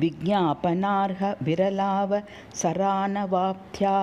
विज्ञापनार्ह विरलाव सरानवाप्त्या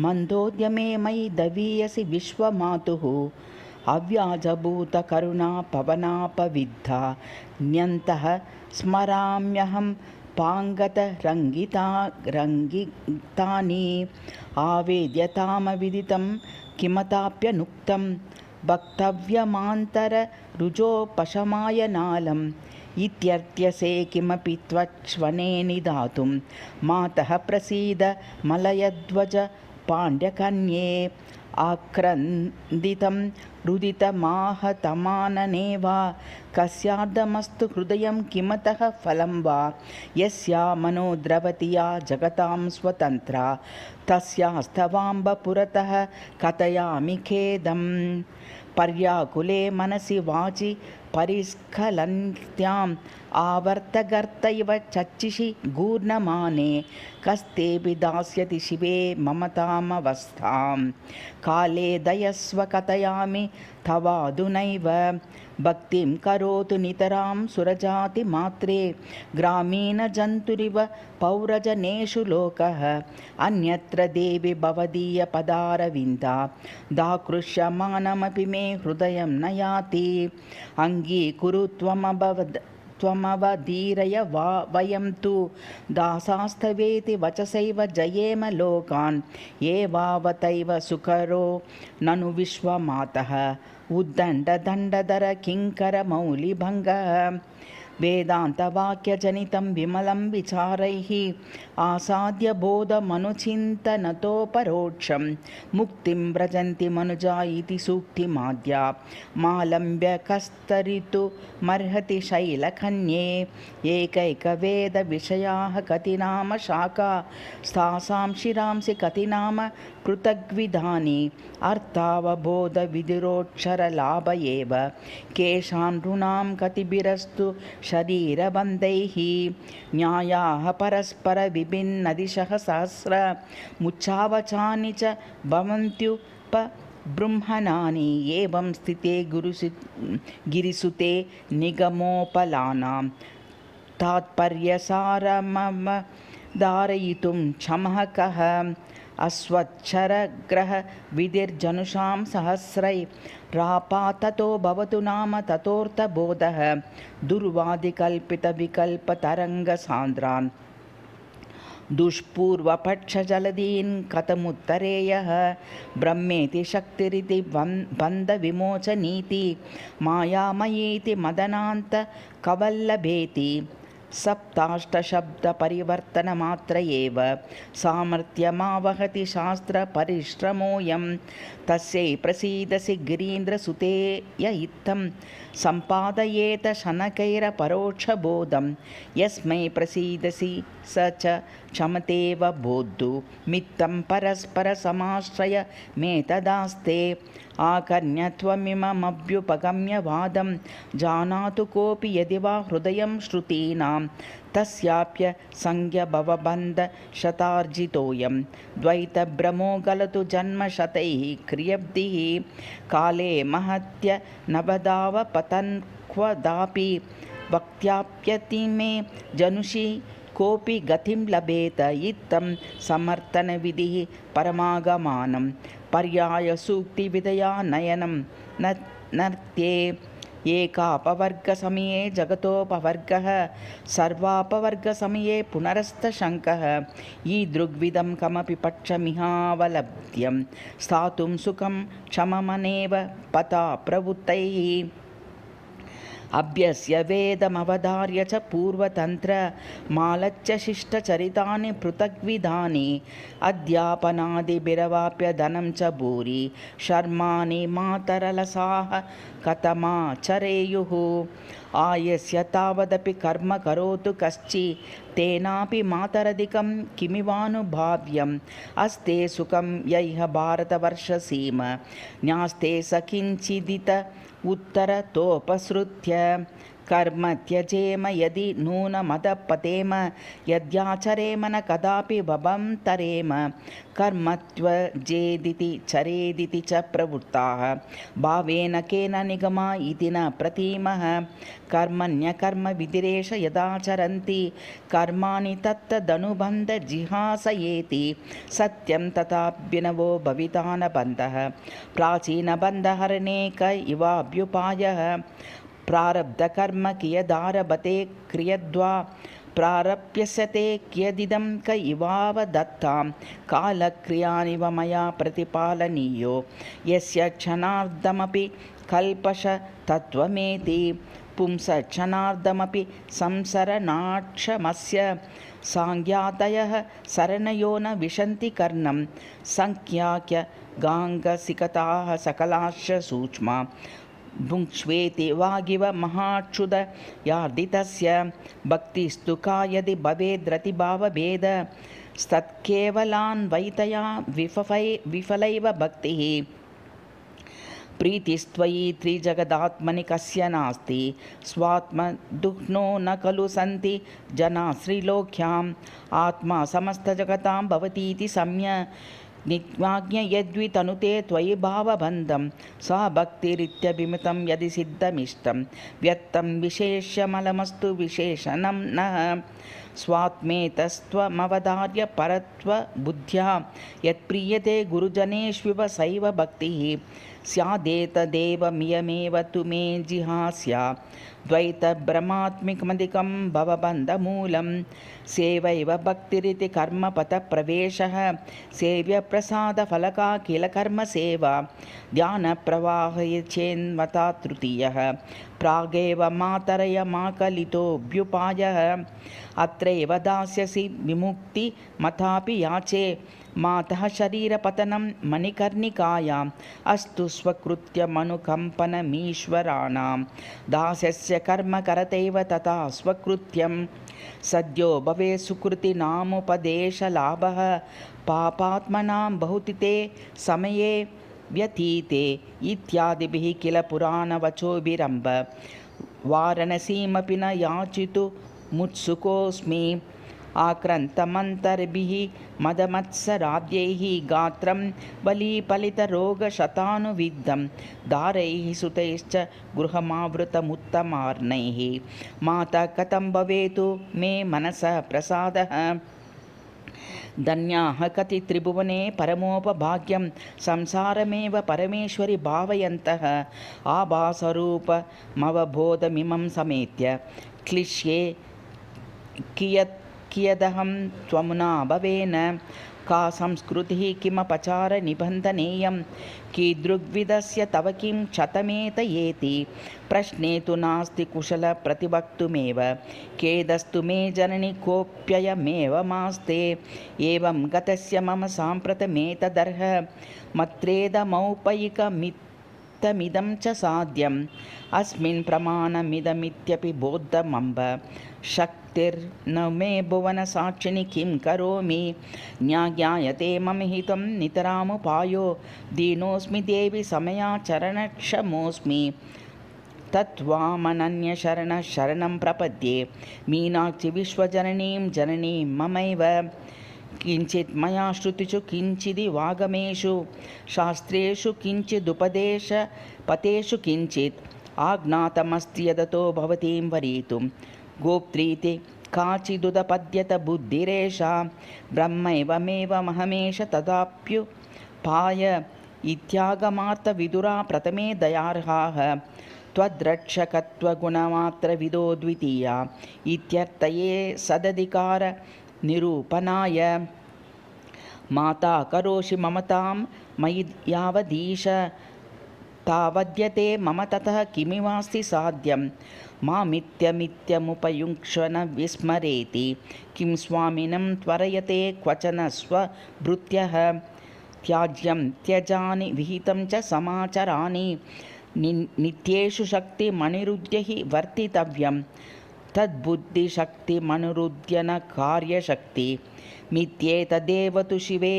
मन्दोद्यमे मयि दवीयसि विश्वमातुः अव्याजभूतकरुणा पवनापविद्धा न्यन्तः स्मराम्यहं पाङ्गतरङ्गितानि आवेद्यतामविदितं किमताप्यनुक्तं वक्तव्यमान्तररुजोपशमायनालम् इत्यर्थ्यसे किमपि त्वक्ष्वने निदातुं मातः प्रसीद मलयध्वज पाण्ड्यकन्ये आक्रन्दितं रुदितमाहतमानने वा कस्यार्धमस्तु हृदयं किमतः फलं वा यस्या मनो द्रवति या जगतां स्वतन्त्रा तस्यास्तवाम्ब पुरतः कथयामि खेदम् पर्याकुले मनसि वाचि परिस्खलन्त्याम् आवर्तगर्त इव चच्चिषि गूर्णमाने कस्तेऽपि दास्यति शिवे ममतामवस्थां काले दयस्व कथयामि तवाधुनैव भक्तिं करोतु नितरां सुरजातिमात्रे ग्रामीणजन्तुरिव पौरजनेषु लोकः अन्यत्र देवि भवदीयपदारविन्दा दाकृष्यमानमपि मे हृदयं न याति अङ्गीकुरु त्वमवधीरय वा वयं तु दासास्तवेति वचसैव जयेम लोकान् एवावतैव सुकरो ननु विश्वमातः उद्दण्डदण्डधर किङ्करमौलिभङ्गः वेदान्तवाक्यजनितं विमलं विचारैः आसाद्य बोधमनुचिन्तनतोपरोक्षं मुक्तिं व्रजन्ति मनुजा इति सूक्तिमाद्या मालम्ब्य कस्तरितुमर्हति शैलकन्ये एकैकवेदविषयाः कति नाम शाखा तासां शिरांसि कति नाम पृथग्विधानि अर्थावबोधविधिरोक्षरलाभ एव केषां नृणां कतिभिरस्तु शरीरबन्धैः न्यायाः परस्परविभिन्नदिशः सहस्र मुच्चावचानि च भवन्त्युपबृंहणानि एवं स्थिते गिरिसुते निगमोपलानां तात्पर्यसारमवधारयितुं क्षमः कः अस्वच्छरग्रह विधिर्जनुषां सहस्रैरापाततो भवतु नाम ततोऽर्थबोधः दुर्वादिकल्पितविकल्पतरङ्गसान्द्रान् दुष्पूर्वपक्षजलदीन् कथमुत्तरेयः ब्रह्मेति शक्तिरिति बन्धविमोचनीति मायामयीति मदनान्तकवल्लभेति सप्ताष्टशब्दपरिवर्तनमात्र एव सामर्थ्यमावहति शास्त्रपरिश्रमोऽयं तस्यै प्रसीदसि गिरीन्द्रसुते य इत्थं सम्पादयेत शनकैरपरोक्षबोधं यस्मै प्रसीदसि स च क्षमतेव बोद्धु मित्तं परस्परसमाश्रयमेतदास्ते आकर्ण्यत्वमिममभ्युपगम्य वादं जानातु कोऽपि यदि वा हृदयं श्रुतीनां तस्याप्य संज्ञभवबन्धशतार्जितोऽयं द्वैतभ्रमो गलतु जन्मशतैः क्रियब्धिः काले महत्य नवदावपतन् क्वदापि वक्त्याप्यति मे जनुषि कोऽपि गतिं लभेत इत्थं समर्थनविधिः परमागमानं पर्यायसूक्तिविधया नयनं नर्त्ये एकापवर्गसमये जगतोपवर्गः सर्वापवर्गसमये पुनरस्तशङ्कः ईदृग्विधं कमपि पक्षमिहावलब्ध्यं स्थातुं सुखं क्षममनेव पता प्रवृत्तैः अभ्यस्य वेदमवधार्य च पूर्वतन्त्र मालच्य शिष्टचरितानि पृथग्विधानि अध्यापनादिभिरवाप्य धनं च भूरि शर्माणि मातरलसाः कथमाचरेयुः आयस्य तावदपि कर्म करोतु कश्चित्तेनापि मातरधिकं किमिवानुभाव्यम् अस्ते सुखं यैह भारतवर्षसीम न्यास्ते स किञ्चिदित उत्तरतोपसृत्य कर्म त्यजेम यदि नूनमदपतेम यद्याचरेम न कदापि भवं तरेम कर्मत्वजेदिति चरेदिति च प्रवृत्ताः भावेन केन निगमा इति न प्रतीमः कर्मण्यकर्म विधिरेष यदाचरन्ति कर्माणि तत्तदनुबन्धजिहासयेति सत्यं तथाभिनवो भविता न बन्धः प्राचीनबन्धहरणे क इवाभ्युपायः प्रारब्धकर्म कियदारभते क्रियद्वा प्रारप्यस्यते कियदिदं क इवावदत्तां कालक्रियानिव मया प्रतिपालनीयो यस्य क्षणार्धमपि कल्पश तत्त्वमेति पुंसक्षणार्धमपि संसरणाक्षमस्य सांज्ञातयः सरणयो न विशन्ति कर्णं संख्याक्य गाङ्गसिकताः सकलाश्च सूक्ष्मा भुङ्क्ष्वेति वागिव महाक्षुद यार्दितस्य भक्तिस्तु का यदि भवेद्रतिभावभेद स्तत्केवलान्वैतया विफलैव भक्तिः प्रीतिस्त्वयि त्रिजगदात्मनि कस्य नास्ति स्वात्मदुह्नो न खलु सन्ति जना श्रीलोक्याम् आत्मा समस्तजगतां भवतीति सम्य निज्ञाज्ञ यद्वि तनुते त्वयि भावबन्धं सा भक्तिरित्यभिमितं यदि सिद्धमिष्टं व्यक्तं विशेष्यमलमस्तु विशेषणं नः स्वात्मेतस्त्वमवधार्य परत्वबुद्ध्या यत्प्रीयते गुरुजनेष्विव सैव भक्तिः स्यादेतदेवमियमेव तु मे जिहास्या द्वैतभ्रमात्मिकमधिकं भवबन्धमूलं सेवैव भक्तिरिति कर्मपथप्रवेशः सेव्यप्रसादफलका किल कर्मसेवा ध्यानप्रवाहयेच्छेन्मता तृतीयः प्रागेव मातरयमाकलितोऽभ्युपायः अत्रैव दास्यसि विमुक्तिमथापि याचे मातः शरीरपतनं मणिकर्णिकायाम् अस्तु स्वकृत्यमनुकम्पनमीश्वराणां दास्यस्य कर्म करतैव तथा स्वकृत्यं सद्यो भवे सुकृतिनामुपदेशलाभः पापात्मनां बहुतिते समये व्यतीते इत्यादिभिः किल पुराणवचोभिरम्भ वारणसीमपि न याचितुमुत्सुकोऽस्मि आक्रान्तमन्तर्भिः मदमत्सराद्यैः गात्रं बलीफलितरोगशतानुविद्धं दारैः सुतैश्च गृहमावृतमुत्तमार्णैः माता कथं भवेतु मे मनसः प्रसादः धन्याः कति त्रिभुवने परमोपभाग्यं संसारमेव परमेश्वरि भावयन्तः आभासरूपमवबोधमिमं समेत्य क्लिश्ये कियदहं त्वमुना भवेन का संस्कृतिः किमपचारनिबन्धनेयं कीदृग्विधस्य तव किं क्षतमेतयेति प्रश्ने तु नास्ति कुशलप्रतिवक्तुमेव खेदस्तु मे जननि कोऽप्ययमेवमास्ते एवं गतस्य मम साम्प्रतमेतदर्ह मत्रेदमौपयिकमित्तमिदं च साध्यम् अस्मिन् प्रमाणमिदमित्यपि बोद्धमम्ब शक्तिर्न मे भुवनसाक्षिणि किं करोमि ज्ञायते मम हितं नितरामुपायो दीनोऽस्मि देवि समयाचरणक्षमोऽस्मि तत्त्वामनन्यशरणः शरणं प्रपद्ये मीनाक्षि विश्वजननीं जननीं ममैव किञ्चित् मया श्रुतिषु किञ्चिदिवागमेषु शास्त्रेषु किञ्चिदुपदेशपतेषु किञ्चित् आज्ञातमस्ति यदतो भवतीं वरीतुं गोप्त्रीति काचिदुदपद्यत बुद्धिरेषा ब्रह्मैवमेवमहमेष तदाप्युपाय इत्यागमार्थविदुरा प्रथमे दयार्हाः त्वद्रक्षकत्वगुणमात्रविदो द्वितीया इत्यर्थये सदधिकार निरूपणाय माता करोषि ममतां मयि यावदीश तावद्यते मम ततः किमिवास्ति साध्यं मामित्यमित्यमुपयुङ्क्ष्व न विस्मरेति किं स्वामिनं त्वरयते क्वचन स्वभृत्यः त्याज्यं त्यजानि विहितं च समाचराणि नित्येषु शक्तिमनिरुध्य हि वर्तितव्यं तद्बुद्धिशक्तिमनुरुध्य न कार्यशक्ति मित्येतदेव तु शिवे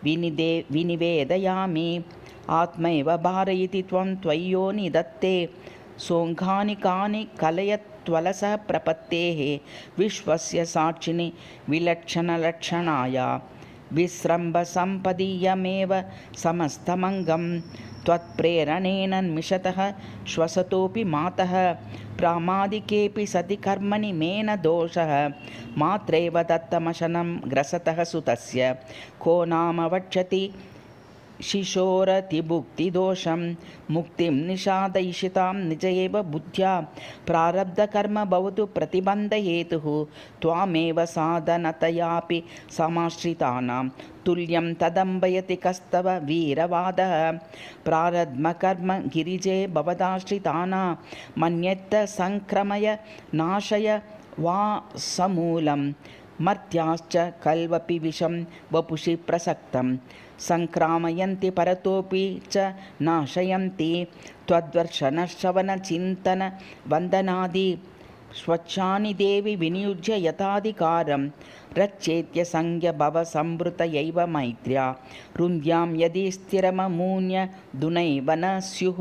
विनिवेदयामि आत्मैव भारयति त्वं त्वय्यो निदत्ते सोऽङ्गानि कानि कलयत्वलसः प्रपत्तेः विश्वस्य साक्षिणि विलक्षणलक्षणाय विस्रम्भसम्पदीयमेव समस्तमङ्गं त्वत्प्रेरणेन निमिषतः श्वसतोऽपि मातः प्रामादिकेऽपि सति कर्मणि मे न दोषः मात्रैव दत्तमशनं ग्रसतः सुतस्य को नाम वक्ष्यति शिशोरतिभुक्तिदोषं मुक्तिं निषादयिषितां निज एव बुद्ध्या प्रारब्धकर्म भवतु प्रतिबन्धहेतुः त्वामेव साधनतयापि समाश्रितानां तुल्यं तदम्बयति कस्तव वीरवादः प्रारब्धकर्म गिरिजे भवदाश्रितानां मन्यत्त संक्रमय नाशय वा समूलं मर्त्याश्च कल्वपि विषं वपुषि प्रसक्तं संक्रामयन्ति परतोऽपि च नाशयन्ति त्वद्दर्शनश्रवणचिन्तनवन्दनादि स्वच्छानि देवि विनियुज्य यथाधिकारं रच्चेत्य संज्ञभवसंवृतयैव मैत्र्या रुन्द्यां यदि स्थिरममून्य दुनैव न स्युः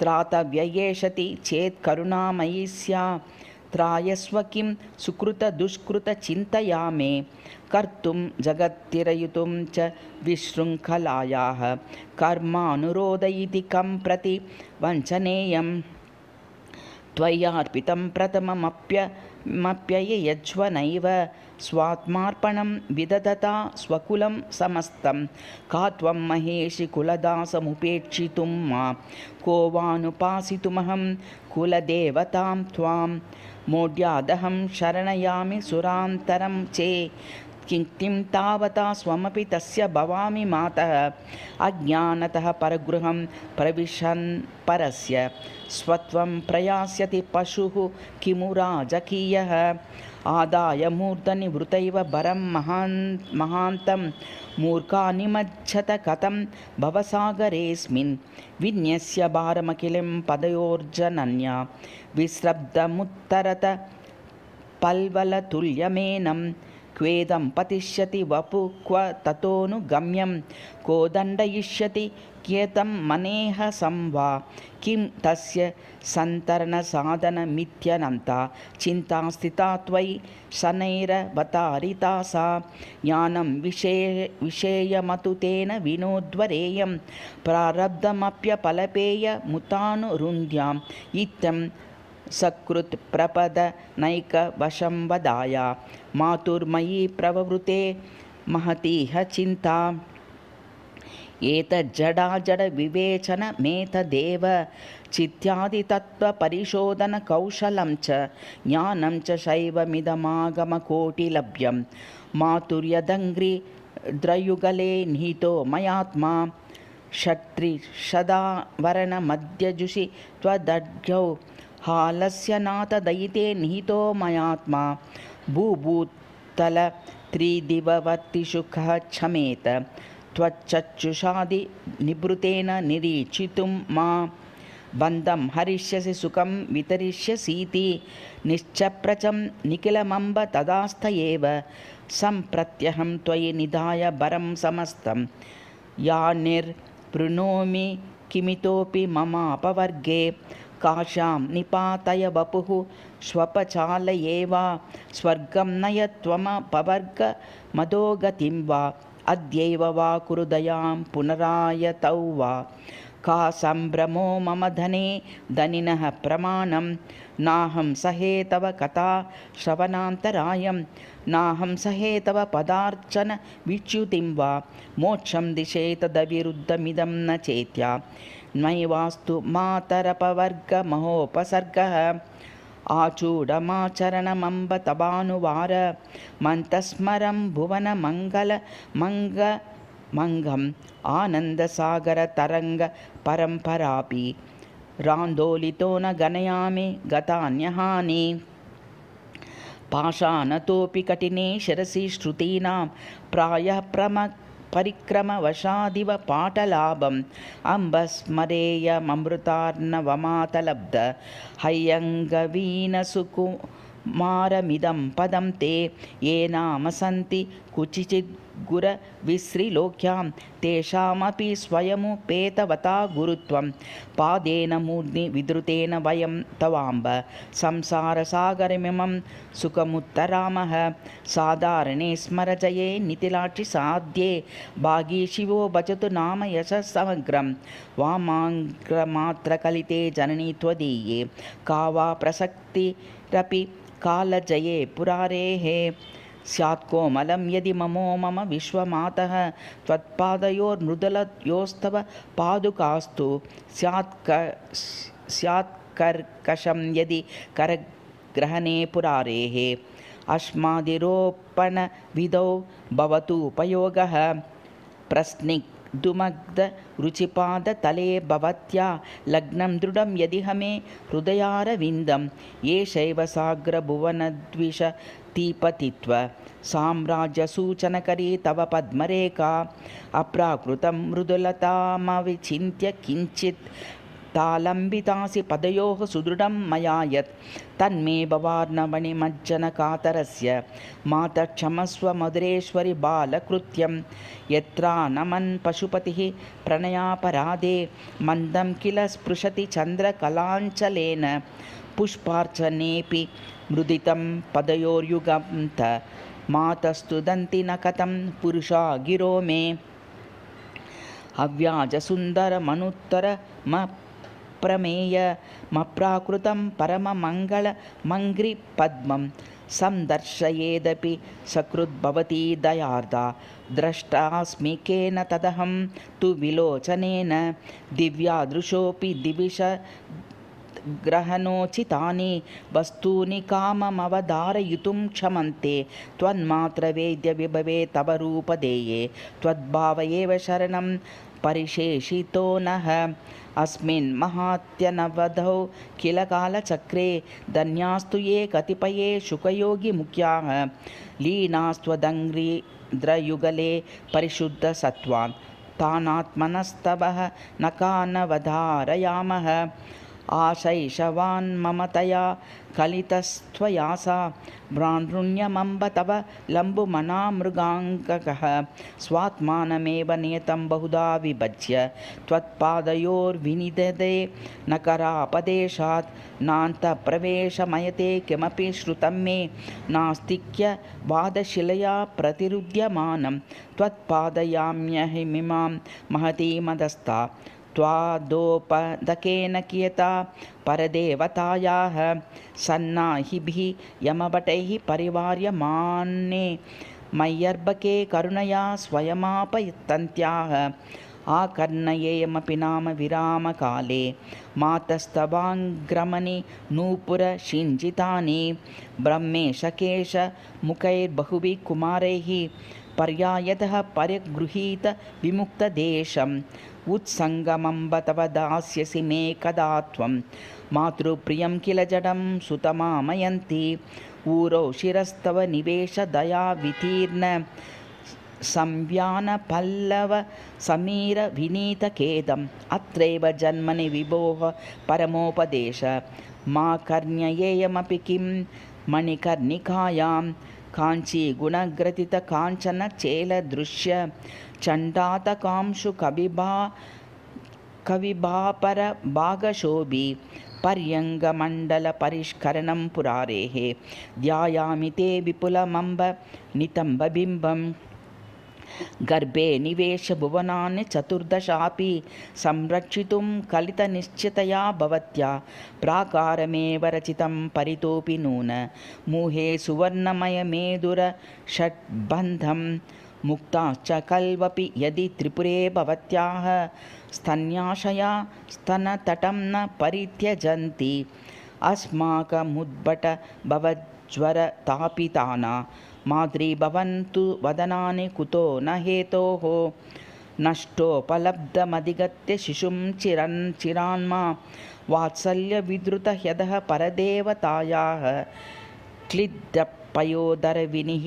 त्रातव्ययेषति चेत् करुणामयी स्यात् त्रायस्व किं सुकृतदुष्कृतचिन्तया मे कर्तुं जगत्तिरयुतुं च विशृङ्खलायाः कर्मानुरोध इति कं प्रति वञ्चनेयं त्वय्यार्पितं प्रथममप्ययज्वनैव स्वात्मार्पणं विदधता स्वकुलं समस्तं का त्वं महेशि कुलदासमुपेक्षितुं मा को वानुपासितुमहं कुलदेवतां त्वां मोढ्यादहं शरणयामि सुरान्तरं चे किं तावता स्वमपि तस्य भवामि मातः अज्ञानतः परगृहं प्रविशन् परस्य स्वत्वं प्रयास्यति पशुः किमु राजकीयः आदाय मूर्धनिवृतैव भरं महान्तं मूर्खा निमज्जत कथं भवसागरेऽस्मिन् विन्यस्य भारमखिलं पदयोर्जनन्या विस्रब्धमुत्तरत पल्वलतुल्यमेनं क्वेदं पतिष्यति वपु क्व ततोऽनुगम्यं को दण्डयिष्यति कियतं मनेह संवा किं तस्य सन्तरणसाधनमित्यनन्ता चिन्ता स्थिता त्वयि शनैरवतारिता सा ज्ञानं विषेयमतु तेन विनोद्वरेयं प्रारब्धमप्यपलपेयमुतानुरुन्द्याम् इत्थं सकृत् प्रपदनैकवशं वदाय मातुर्मयी प्रववृते महतीह चिन्ता एतज्जडाजडविवेचनमेतदेव चित्यादितत्त्वपरिशोधनकौशलं च ज्ञानं च शैवमिदमागमकोटिलभ्यं मातुर्यदङ्घ्रिद्रयुगले निहितो मयात्मा षट्त्रिशदावरणमध्यजुषि त्वदड्गौ हालस्य नाथदयिते निहितो मयात्मा भूभूतल त्रिदिववर्तिषु कः क्षमेत त्वच्चक्षुषादि निभृतेन निरीक्षितुं मा बन्धं हरिष्यसि सुखं वितरिष्यसीति निश्चप्रचं निखिलमम्ब तदास्थ एव सम्प्रत्यहं त्वयि निधाय भरं समस्तं या निर्वृणोमि किमितोऽपि ममापवर्गे काशां निपातय वपुः स्वपचालयेवा स्वर्गं नय त्वमपवर्गमधोगतिं वा अद्यैव वा कुरु दयां पुनरायतौ वा का सम्भ्रमो मम धने धनिनः प्रमाणं नाहं सहे तव कथा श्रवणान्तरायं नाहं सहे तव पदार्चन विच्युतिं वा मोक्षं दिशेतदविरुद्धमिदं न चेत्या नैवास्तु मातरपवर्गमहोपसर्गः आचूडमाचरणमम्ब तवानुवार मन्तस्मरं भुवनमङ्गं आनन्दसागरतरङ्ग परम्परापि रान्दोलितो न गणयामि गतान्यहानि पाषाणतोऽपि कठिने शिरसि श्रुतीनां प्रायः परिक्रमवशादिव पाटलाभम् अम्बस्मरेयममृतार्णवमातलब्ध हय्यङ्गवीनसुकु मारमिदं पदं ते येनामसन्ति कुचिचिद्गुरविश्रीलोक्यां तेषामपि स्वयमुपेतवता गुरुत्वं पादेन मूर्ध्नि विधृतेन वयं तवाम्ब संसारसागरमिमं सुखमुत्तरामः साधारणे स्मरजये नितिलाक्षि साध्ये भागी शिवो भजतु नाम यशः समग्रं वामाङ्ग्रमात्रकलिते जननी त्वदीये का वा प्रसक्तिरपि कालजये पुरारेः स्यात् कोमलं यदि मम विश्वमातः त्वत्पादयोर्मृदुलयोस्तव पादुकास्तु स्यात् कर्कशं यदि करग्रहणे पुरारेः अश्मादिरोपणविधौ भवतु उपयोगः प्रस्निग्धुमग्धरुचिपादतले भवत्या लग्नं दृढं यदिह मे हृदयारविन्दं एषैव साग्रभुवनद्विषतीपतित्व साम्राज्यसूचनकरी तव पद्मरेखा अप्राकृतं मृदुलतामविचिन्त्य किञ्चित् तालम्बितासि पदयोः सुदृढं मया यत् तन्मे भवार्णवणिमज्जनकातरस्य मातः क्षमस्व मधुरेश्वरि बालकृत्यं यत्रानमन् पशुपतिः प्रणयापराधे मन्दं किल स्पृशति चन्द्रकलाञ्चलेन पुष्पार्चनेऽपि मृदितं पदयोर्युगं त मातस्तुदन्ति न कथं पुरुषा गिरो मे अव्याजसुन्दरमनुत्तरमप्रमेयमप्राकृतं परममङ्गलमङ्घ्रिपद्मं संदर्शयेदपि सकृद्भवती दयार्दा द्रष्टास्मि केन तदहं तु विलोचनेन दिव्यादृशोऽपि दिविषग्रहणोचितानि वस्तूनि काममवधारयितुं क्षमन्ते त्वन्मात्रवेद्यविभवे तव रूपदेये त्वद्भाव एव शरणं परिशेषितो नः अस्मिन् महात्यनवधौ किल कालचक्रे धन्यास्तु ये कतिपये शुकयोगिमुख्याः लीनास्त्वदङ्घ्रिद्रयुगले परिशुद्धसत्त्वान् तानात्मनस्तवः नकानवधारयामः आशैशवान् ममतया कलितस्त्वयासा भ्रातृण्यमम्ब तव लम्बुमनामृगाङ्कः स्वात्मानमेव नियतं बहुधा विभज्य त्वत्पादयोर्विनिदधे नकरापदेशात् नान्तप्रवेशमयते किमपि श्रुतं मे नास्तिक्यवादशिलया प्रतिरुध्यमानं त्वत्पादयाम्यहमिमां महतीमदस्ता त्वादोपदकेन कियता परदेवतायाः सन्नाहिभिः यमभटैः परिवार्यमाने मय्यर्भके करुणया स्वयमापयन्तन्त्याः आकर्णयेयमपि नाम विरामकाले मातस्तवाङ्ग्रमणि नूपुरशिञ्जितानि ब्रह्मेशकेशमुखैर्बहुभिः कुमारैः पर्यायतः परिगृहीत विमुक्तदेशम् उत्सङ्गमम्ब तव दास्यसि मे कदा त्वं मातृप्रियं किल जडं सुतमामयन्ति ऊरौ शिरस्तव निवेश दया वितीर्ण संव्यानपल्लव समीर विनीतखेदम् अत्रैव जन्मनि विभोः परमोपदेश मा कर्ण्ययेयमपि किं मणिकर्णिकायां काञ्ची गुणग्रथित काञ्चन चेलदृश्य चण्डातकांशु कविभापर भागशोभि पर्यङ्गमण्डलपरिष्करणं पुरारेः ध्यायामि ते विपुलमम्ब नितम्बबिम्बं गर्भे निवेश भुवनानि चतुर्दशापि संरक्षितुं कलितनिश्चितया भवत्या प्राकारमेव रचितं परितोऽपि नून मुहे सुवर्णमयमेधुरषड्बन्धं मुक्ताश्च कल्वपि यदि त्रिपुरे भवत्याः स्तन्याशया स्तनतटं न परित्यजन्ति अस्माकमुद्भट भवज्वरतापिताना माद्री भवन्तु वदनानि कुतो न हेतोः नष्टोपलब्धमधिगत्य शिशुं चिरान्मा वात्सल्यविधृतह्यदः परदेवतायाः क्लिद्धपयोदरविनिः